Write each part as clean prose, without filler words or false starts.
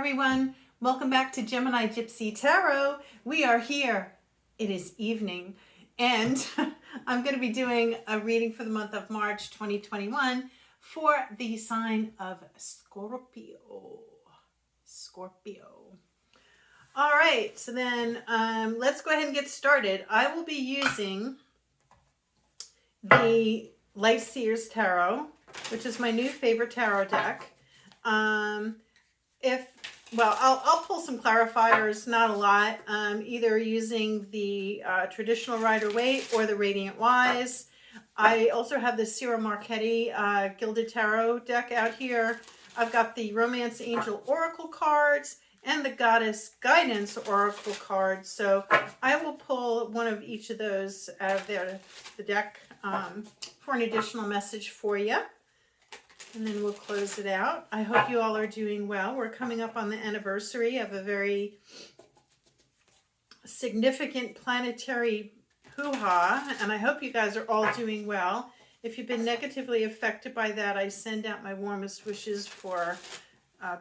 everyone. Welcome back to Gemini Gypsy Tarot. We are here. It is evening, and I'm going to be doing a reading for the month of March 2021 for the sign of Scorpio. All right, so then let's go ahead and get started. I will be using the Life Seers Tarot, which is my new favorite tarot deck. I'll pull some clarifiers, not a lot, either using the traditional Rider-Waite or the Radiant Wise. I also have the Sierra Marchetti Gilded Tarot deck out here. I've got the Romance Angel Oracle cards and the Goddess Guidance Oracle cards. So I will pull one of each of those out of the deck for an additional message for you. And then we'll close it out. I hope you all are doing well. We're coming up on the anniversary of a very significant planetary hoo-ha, and I hope you guys are all doing well. If you've been negatively affected by that, I send out my warmest wishes for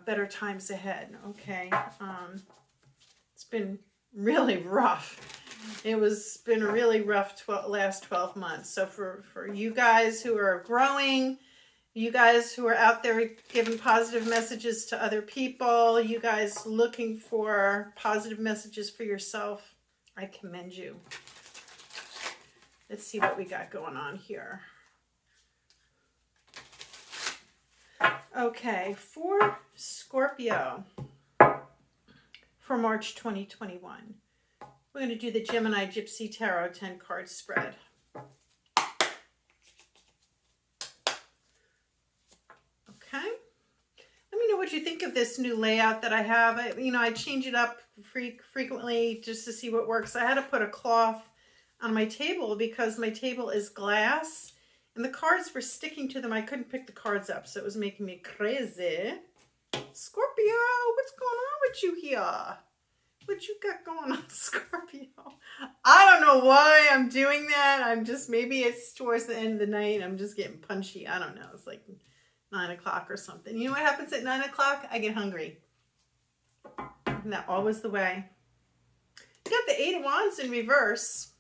better times ahead. Okay, it's been really rough. It's been a really rough last 12 months. So for you guys who are growing, you guys who are out there giving positive messages to other people, you guys looking for positive messages for yourself, I commend you. Let's see what we got going on here. Okay, for Scorpio, for March 2021, we're going to do the Gemini Gypsy Tarot 10 card spread. Okay, let me know what you think of this new layout that I have. I change it up frequently just to see what works. I had to put a cloth on my table because my table is glass and the cards were sticking to them. I couldn't pick the cards up, so it was making me crazy. Scorpio, what's going on with you here? What you got going on, Scorpio? I don't know why I'm doing that. Maybe it's towards the end of the night. I'm just getting punchy. I don't know. It's like 9 o'clock or something. You know what happens at 9 o'clock? I get hungry. Isn't that always the way? You got the 8 of Wands in reverse.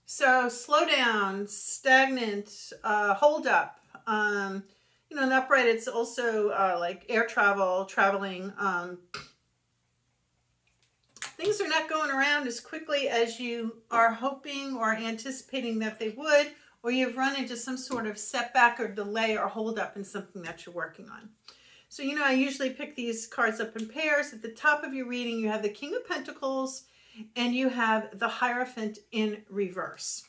So slow down, stagnant, hold up. In upright, it's also like air travel, traveling. Things are not going around as quickly as you are hoping or anticipating that they would, or you've run into some sort of setback or delay or hold up in something that you're working on. So, I usually pick these cards up in pairs. At the top of your reading, you have the King of Pentacles and you have the Hierophant in reverse.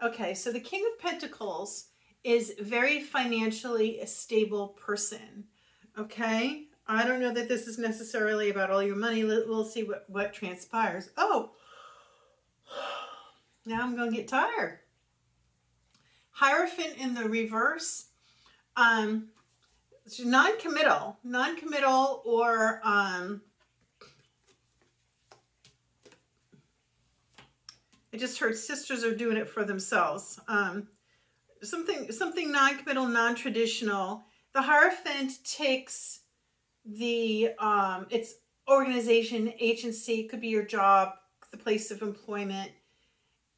Okay, so the King of Pentacles is very financially a stable person. Okay, I don't know that this is necessarily about all your money. We'll see what transpires. Oh, now I'm going to get tired. Hierophant in the reverse, it's non-committal or I just heard sisters are doing it for themselves. Something non-committal, non-traditional. The Hierophant takes its organization, agency, it could be your job, the place of employment.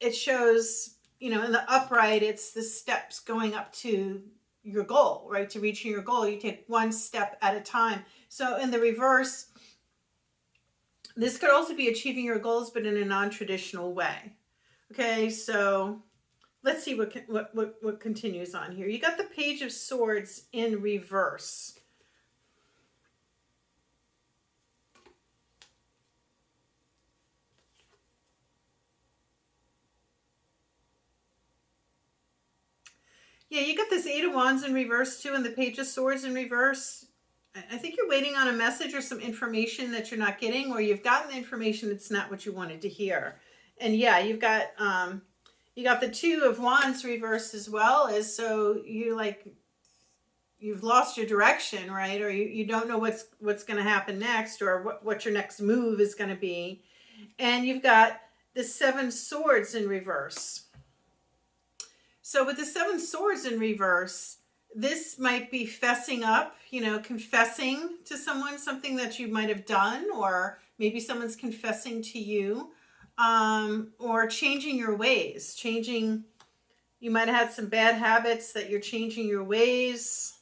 It shows, in the upright, it's the steps going up to your goal, right? To reaching your goal, you take one step at a time. So in the reverse, this could also be achieving your goals, but in a non-traditional way. Okay, so let's see what continues on here. You got the Page of Swords in reverse. Yeah, you got this 8 of Wands in reverse too, and the Page of Swords in reverse. I think you're waiting on a message or some information that you're not getting, or you've gotten the information that's not what you wanted to hear. And yeah, you got the 2 of Wands reverse as well, as so you've lost your direction, right? Or you don't know what's going to happen next, or what your next move is going to be. And you've got the 7 Swords in reverse. So with the 7 Swords in reverse, this might be fessing up, you know, confessing to someone something that you might have done, or maybe someone's confessing to you, or changing your ways, changing. You might have had some bad habits that you're changing your ways.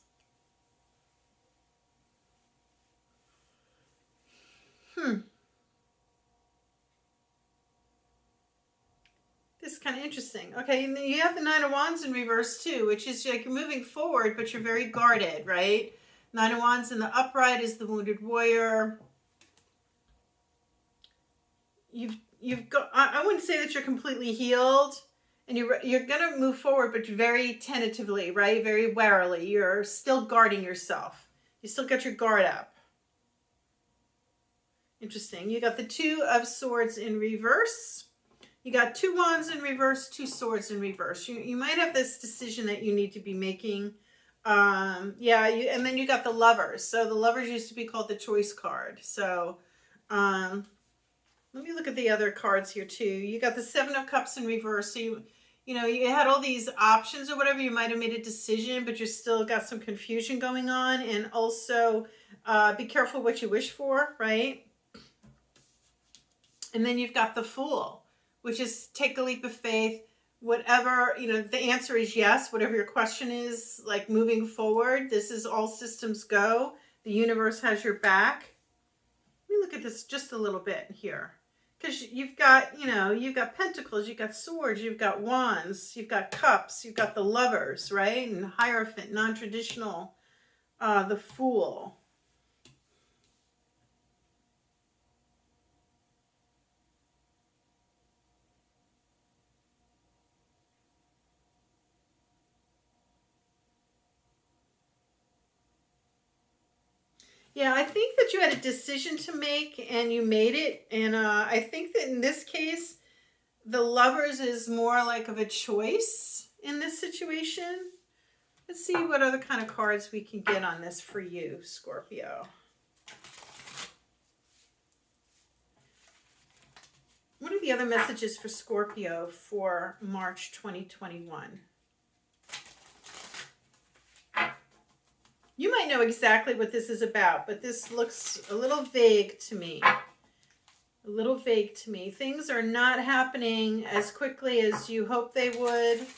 This is kind of interesting. Okay, and then you have the Nine of Wands in reverse too, which is like you're moving forward, but you're very guarded, right? Nine of Wands in the upright is the wounded warrior. You've got. I wouldn't say that you're completely healed, and you're gonna move forward, but very tentatively, right? Very warily. You're still guarding yourself. You still got your guard up. Interesting. You got the Two of Swords in reverse. You got two wands in reverse, two swords in reverse. You might have this decision that you need to be making. And then you got the Lovers. So the Lovers used to be called the choice card. So let me look at the other cards here too. You got the Seven of Cups in reverse. So you had all these options or whatever. You might have made a decision, but you still got some confusion going on. And also be careful what you wish for, right? And then you've got the Fool, which is take a leap of faith. Whatever, the answer is yes. Whatever your question is, like moving forward, this is all systems go. The universe has your back. Let me look at this just a little bit here. Because you've got pentacles, you've got swords, you've got wands, you've got cups, you've got the Lovers, right? And Hierophant, non-traditional, the Fool. Yeah, I think that you had a decision to make and you made it. And I think that in this case, the Lovers is more like of a choice in this situation. Let's see what other kind of cards we can get on this for you, Scorpio. What are the other messages for Scorpio for March 2021? You might know exactly what this is about, but this looks a little vague to me. A little vague to me. Things are not happening as quickly as you hope they would,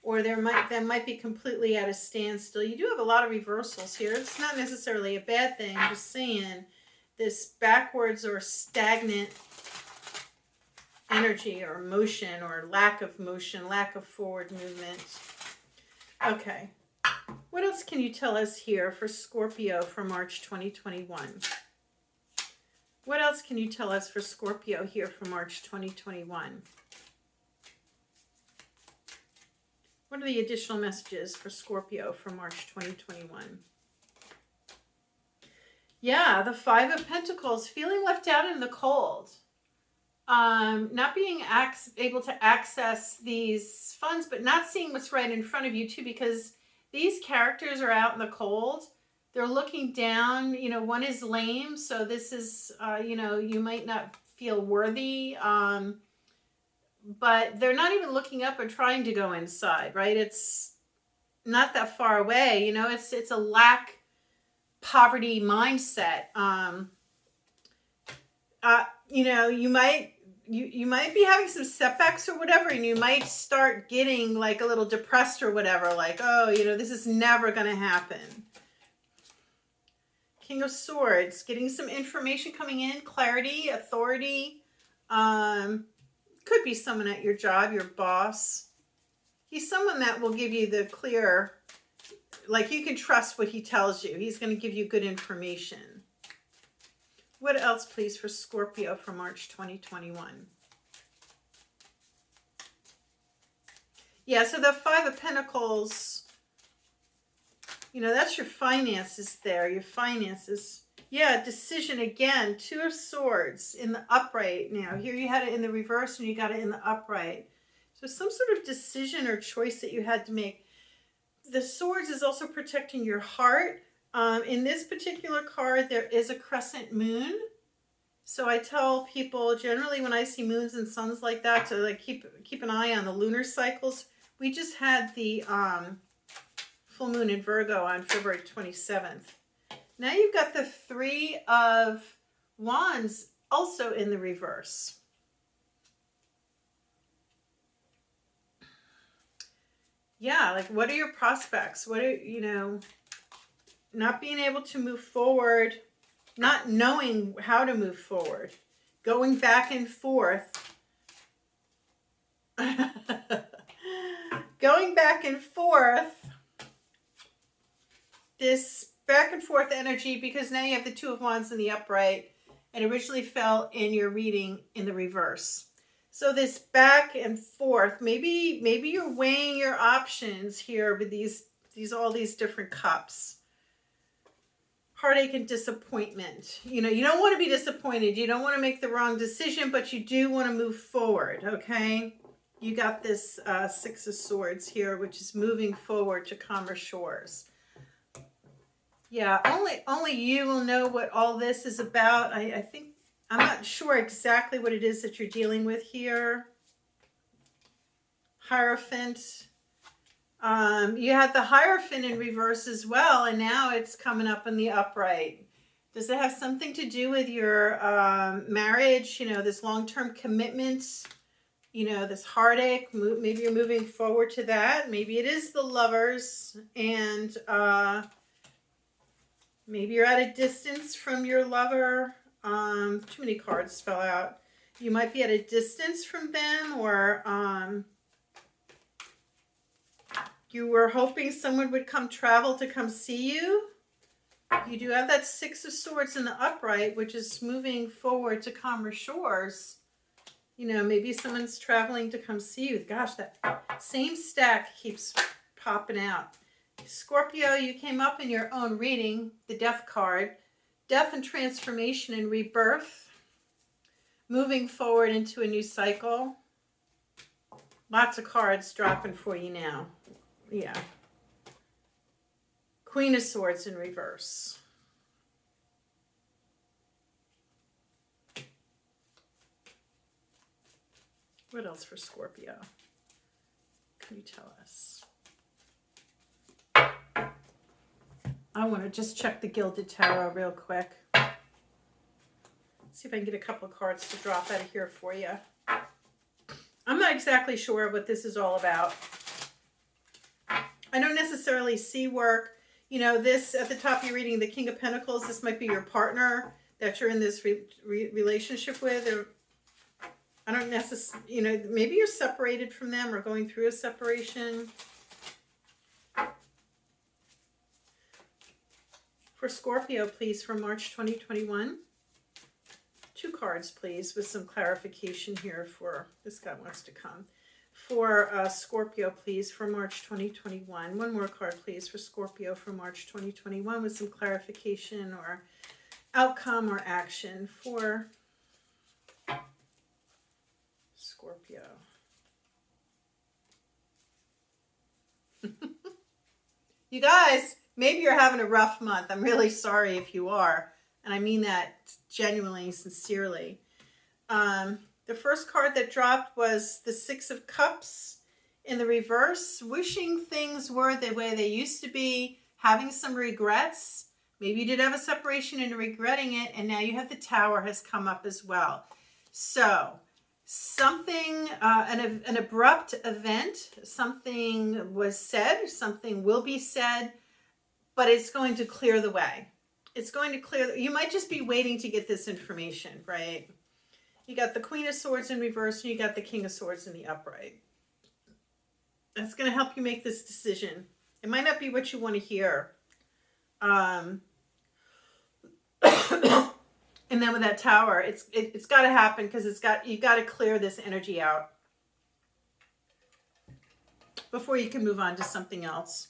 or they might be completely at a standstill. You do have a lot of reversals here. It's not necessarily a bad thing. I'm just saying this backwards or stagnant energy or motion or lack of motion, lack of forward movement. Okay. What else can you tell us here for Scorpio for March 2021? What else can you tell us for Scorpio here for March 2021? What are the additional messages for Scorpio for March 2021? Yeah, the Five of Pentacles, feeling left out in the cold. Not being able to access these funds, but not seeing what's right in front of you too, because these characters are out in the cold. They're looking down. One is lame, so this is, you might not feel worthy. But they're not even looking up or trying to go inside, right? It's not that far away. It's a lack, poverty mindset. You might be having some setbacks or whatever, and you might start getting like a little depressed or whatever, like, oh, this is never going to happen. King of Swords, getting some information coming in, clarity, authority. Could be someone at your job, your boss. He's someone that will give you the clear, like you can trust what he tells you. He's going to give you good information. What else, please, for Scorpio for March 2021? Yeah, so the Five of Pentacles, that's your finances there. Your finances. Yeah, decision again. Two of Swords in the upright now. Here you had it in the reverse and you got it in the upright. So some sort of decision or choice that you had to make. The Swords is also protecting your heart. In this particular card, there is a crescent moon. So I tell people generally when I see moons and suns like that to keep an eye on the lunar cycles. We just had the full moon in Virgo on February 27th. Now you've got the Three of Wands also in the reverse. Yeah, like what are your prospects? What are, you know, not being able to move forward, not knowing how to move forward, going back and forth. Going back and forth. This back and forth energy, because now you have the Two of Wands in the upright and originally fell in your reading in the reverse. So this back and forth, maybe you're weighing your options here with these all these different cups. Heartache and disappointment. You know, you don't want to be disappointed. You don't want to make the wrong decision, but you do want to move forward, okay? You got this Six of Swords here, which is moving forward to calmer shores. Yeah, only you will know what all this is about. I think, I'm not sure exactly what it is that you're dealing with here. Hierophant. You had the Hierophant in reverse as well, and now it's coming up in the upright. Does it have something to do with your marriage, you know, this long-term commitment, you know, this heartache? Maybe you're moving forward to that. Maybe it is the Lovers, and maybe you're at a distance from your lover. Too many cards fell out. You might be at a distance from them, or you were hoping someone would come travel to come see you. You do have that Six of Swords in the upright, which is moving forward to calmer shores. You know, maybe someone's traveling to come see you. Gosh, that same stack keeps popping out. Scorpio, you came up in your own reading, the Death card. Death and transformation and rebirth. Moving forward into a new cycle. Lots of cards dropping for you now. Yeah. Queen of Swords in reverse. What else for Scorpio? Can you tell us? I want to just check the Gilded Tarot real quick. See if I can get a couple of cards to drop out of here for you. I'm not exactly sure what this is all about. I don't necessarily see work. You know, this at the top you're reading the King of Pentacles. This might be your partner that you're in this relationship with. Or I don't necessarily, you know, maybe you're separated from them or going through a separation. For Scorpio, please, for March 2021. 2 cards, please, with some clarification here for this guy wants to come. For Scorpio, please, for March 2021. 1 more card, please, for Scorpio for March 2021 with some clarification or outcome or action for Scorpio. You guys, maybe you're having a rough month. I'm really sorry if you are. And I mean that genuinely, sincerely. The first card that dropped was the Six of Cups in the reverse. Wishing things were the way they used to be. Having some regrets. Maybe you did have a separation and regretting it. And now you have the Tower has come up as well. So something, an abrupt event. Something was said. Something will be said. But it's going to clear the way. It's going to clear. You might just be waiting to get this information, right? You got the Queen of Swords in reverse, and you got the King of Swords in the upright. That's going to help you make this decision. It might not be what you want to hear. And then with that Tower, it's got to happen because you got to clear this energy out before you can move on to something else.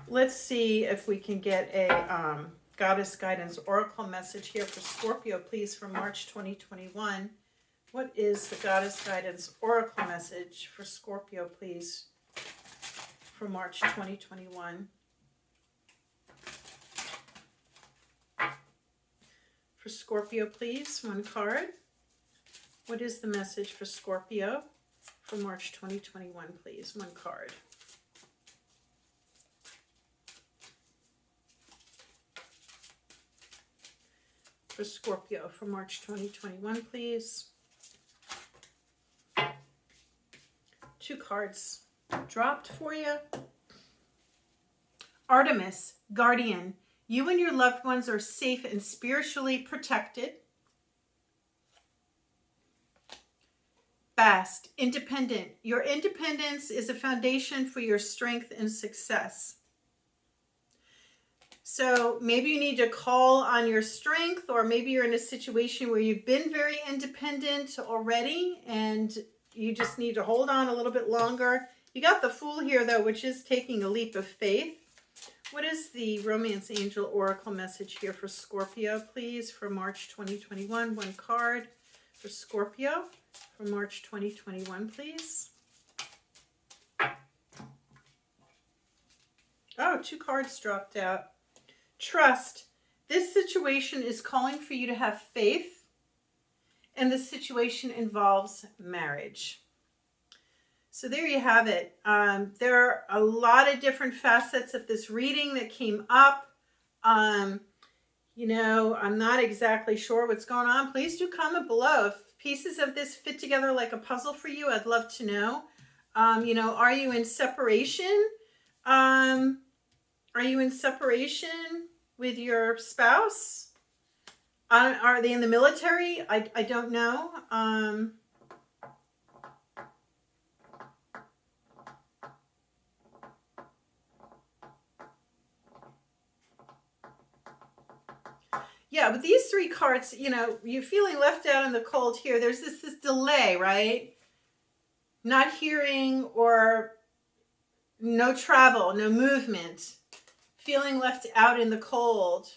Let's see if we can get a Goddess Guidance Oracle message here for Scorpio, please, for March 2021. What is the Goddess Guidance Oracle message for Scorpio, please, for March 2021? For Scorpio, please, 1 card. What is the message for Scorpio for March 2021, please? 1 card. for Scorpio for March 2021, please. 2 cards dropped for you. Artemis, guardian. You and your loved ones are safe and spiritually protected. Fast, independent. Your independence is a foundation for your strength and success. So maybe you need to call on your strength, or maybe you're in a situation where you've been very independent already and you just need to hold on a little bit longer. You got the Fool here, though, which is taking a leap of faith. What is the Romance Angel Oracle message here for Scorpio, please, for March 2021? 1 card for Scorpio for March 2021, please. Oh, 2 cards dropped out. Trust. This situation is calling for you to have faith, and the situation involves marriage. So there you have it. There are a lot of different facets of this reading that came up. You know, I'm not exactly sure what's going on. Please do comment below. If pieces of this fit together like a puzzle for you, I'd love to know. You know, are you in separation? Are you in separation with your spouse? Are they in the military? I don't know. Yeah, with these 3 cards, you know, you're feeling left out in the cold here. There's this delay, right? Not hearing, or no travel, no movement. Feeling left out in the cold.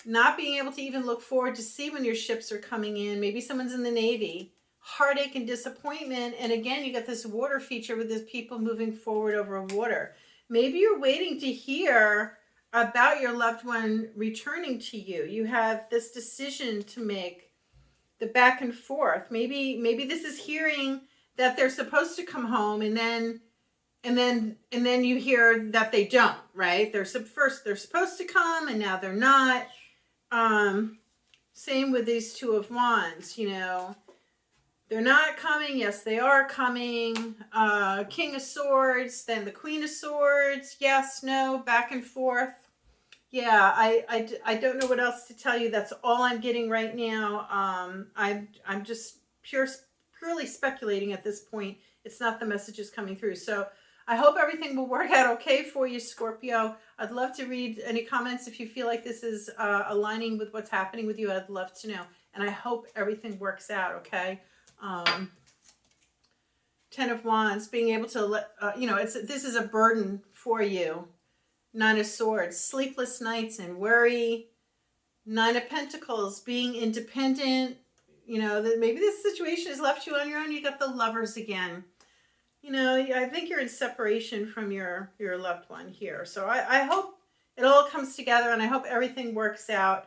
Not being able to even look forward to see when your ships are coming in. Maybe someone's in the Navy. Heartache and disappointment. And again, you got this water feature with these people moving forward over water. Maybe you're waiting to hear about your loved one returning to you. You have this decision to make, the back and forth. Maybe this is hearing that they're supposed to come home, and then you hear that they don't, right? First they're supposed to come, and now they're not. Same with these 2 of Wands, you know. They're not coming. Yes, they are coming. King of Swords, then the Queen of Swords. Yes, no, back and forth. Yeah, I don't know what else to tell you. That's all I'm getting right now. I'm just purely speculating at this point. It's not the messages coming through. So I hope everything will work out okay for you, Scorpio. I'd love to read any comments if you feel like this is aligning with what's happening with you. I'd love to know. And I hope everything works out, okay? 10 of Wands, being able to let, you know, this is a burden for you. 9 of Swords, sleepless nights and worry. 9 of Pentacles, being independent. You know, that maybe this situation has left you on your own. You got the Lovers again. You know, I think you're in separation from your loved one here. So I hope it all comes together, and I hope everything works out.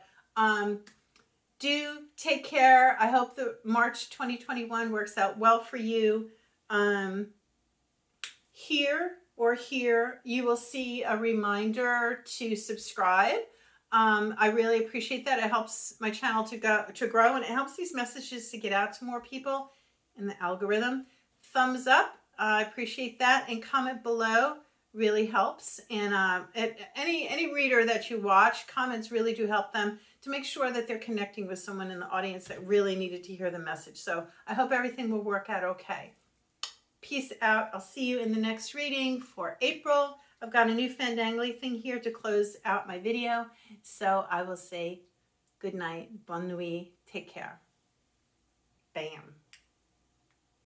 Do take care. I hope that March 2021 works out well for you. Here you will see a reminder to subscribe. I really appreciate that. It helps my channel to grow, and it helps these messages to get out to more people in the algorithm. Thumbs up. I appreciate that, and comment below really helps. And any reader that you watch, comments really do help them to make sure that they're connecting with someone in the audience that really needed to hear the message. So I hope everything will work out okay. Peace out. I'll see you in the next reading for April. I've got a new Fandangly thing here to close out my video. So I will say good night, bonne nuit, take care. Bam.